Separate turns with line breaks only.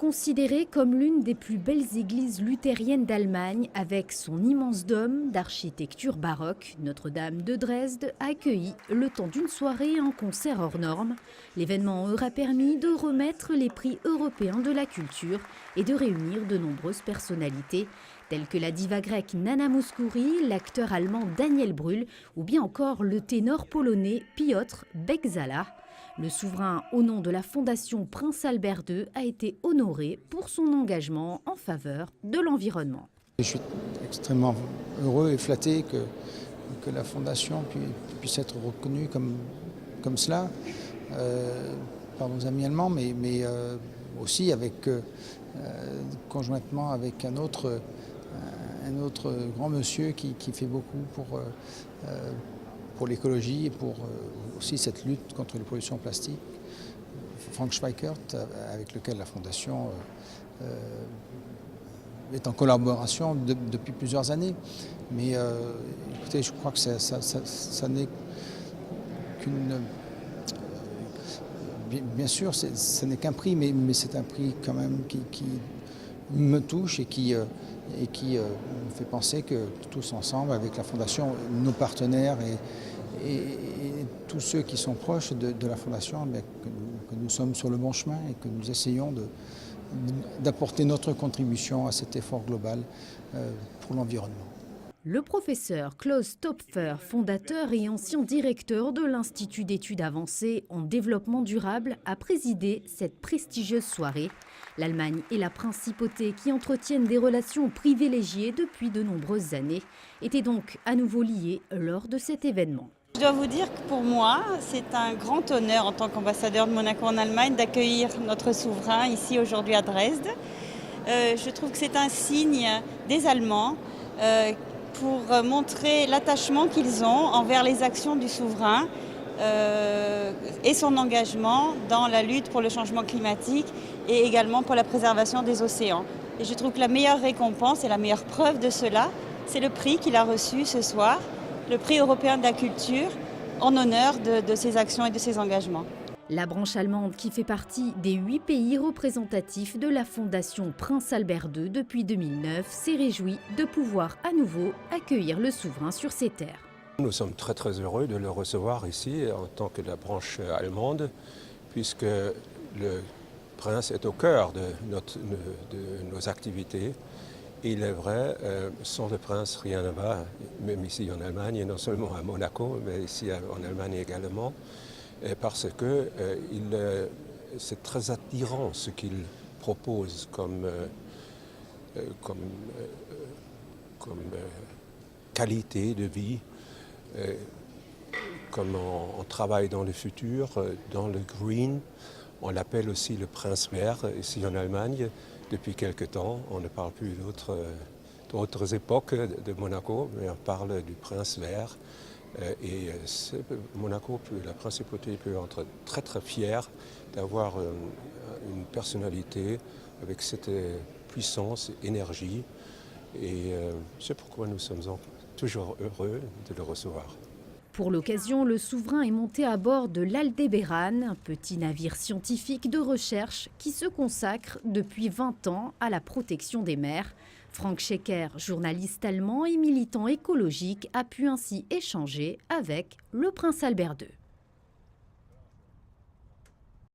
Considérée comme l'une des plus belles églises luthériennes d'Allemagne, avec son immense dôme d'architecture baroque, Notre-Dame de Dresde a accueilli le temps d'une soirée un concert hors norme. L'événement aura permis de remettre les prix européens de la culture et de réunir de nombreuses personnalités, telles que la diva grecque Nana Mouskouri, l'acteur allemand Daniel Brühl ou bien encore le ténor polonais Piotr Beczala. Le souverain, au nom de la Fondation Prince Albert II, a été honoré pour son engagement en faveur de l'environnement.
Je suis extrêmement heureux et flatté que la Fondation puisse être reconnue comme cela par nos amis allemands, mais aussi conjointement avec un autre grand monsieur qui fait beaucoup pour l'écologie et pour aussi cette lutte contre les pollutions plastiques, Frank Schweikert, avec lequel la Fondation est en collaboration depuis plusieurs années. Mais écoutez, je crois que ça n'est qu'une... Bien sûr, ce n'est qu'un prix, mais c'est un prix quand même qui me touche et qui me fait penser que tous ensemble, avec la Fondation, nos partenaires et tous ceux qui sont proches de la Fondation, que nous sommes sur le bon chemin et que nous essayons d'apporter notre contribution à cet effort global pour l'environnement.
Le professeur Klaus Topfer, fondateur et ancien directeur de l'Institut d'études avancées en développement durable, a présidé cette prestigieuse soirée. L'Allemagne et la principauté, qui entretiennent des relations privilégiées depuis de nombreuses années, étaient donc à nouveau liées lors de cet événement.
Je dois vous dire que pour moi, c'est un grand honneur en tant qu'ambassadeur de Monaco en Allemagne d'accueillir notre souverain ici aujourd'hui à Dresde. Je trouve que c'est un signe des Allemands pour montrer l'attachement qu'ils ont envers les actions du souverain et son engagement dans la lutte pour le changement climatique et également pour la préservation des océans. Et je trouve que la meilleure récompense et la meilleure preuve de cela, c'est le prix qu'il a reçu ce soir, le prix européen de la culture, en honneur de ses actions et de ses engagements.
La branche allemande, qui fait partie des 8 pays représentatifs de la Fondation Prince Albert II depuis 2009, s'est réjouie de pouvoir à nouveau accueillir le souverain sur ses terres.
Nous sommes très heureux de le recevoir ici en tant que la branche allemande, puisque le prince est au cœur de nos activités. Il est vrai, sans le prince, rien ne va, même ici en Allemagne, et non seulement à Monaco, mais ici en Allemagne également, parce que c'est très attirant ce qu'il propose comme qualité de vie, comme on travaille dans le futur, dans le green. On l'appelle aussi le prince vert ici en Allemagne. Depuis quelque temps, on ne parle plus d'autres époques de Monaco, mais on parle du prince vert. Et Monaco, la principauté peut être très fière d'avoir une personnalité avec cette puissance, énergie. Et c'est pourquoi nous sommes toujours heureux de le recevoir.
Pour l'occasion, le souverain est monté à bord de l'Aldebaran, un petit navire scientifique de recherche qui se consacre depuis 20 ans à la protection des mers. Frank Schecker, journaliste allemand et militant écologique, a pu ainsi échanger avec le prince Albert II.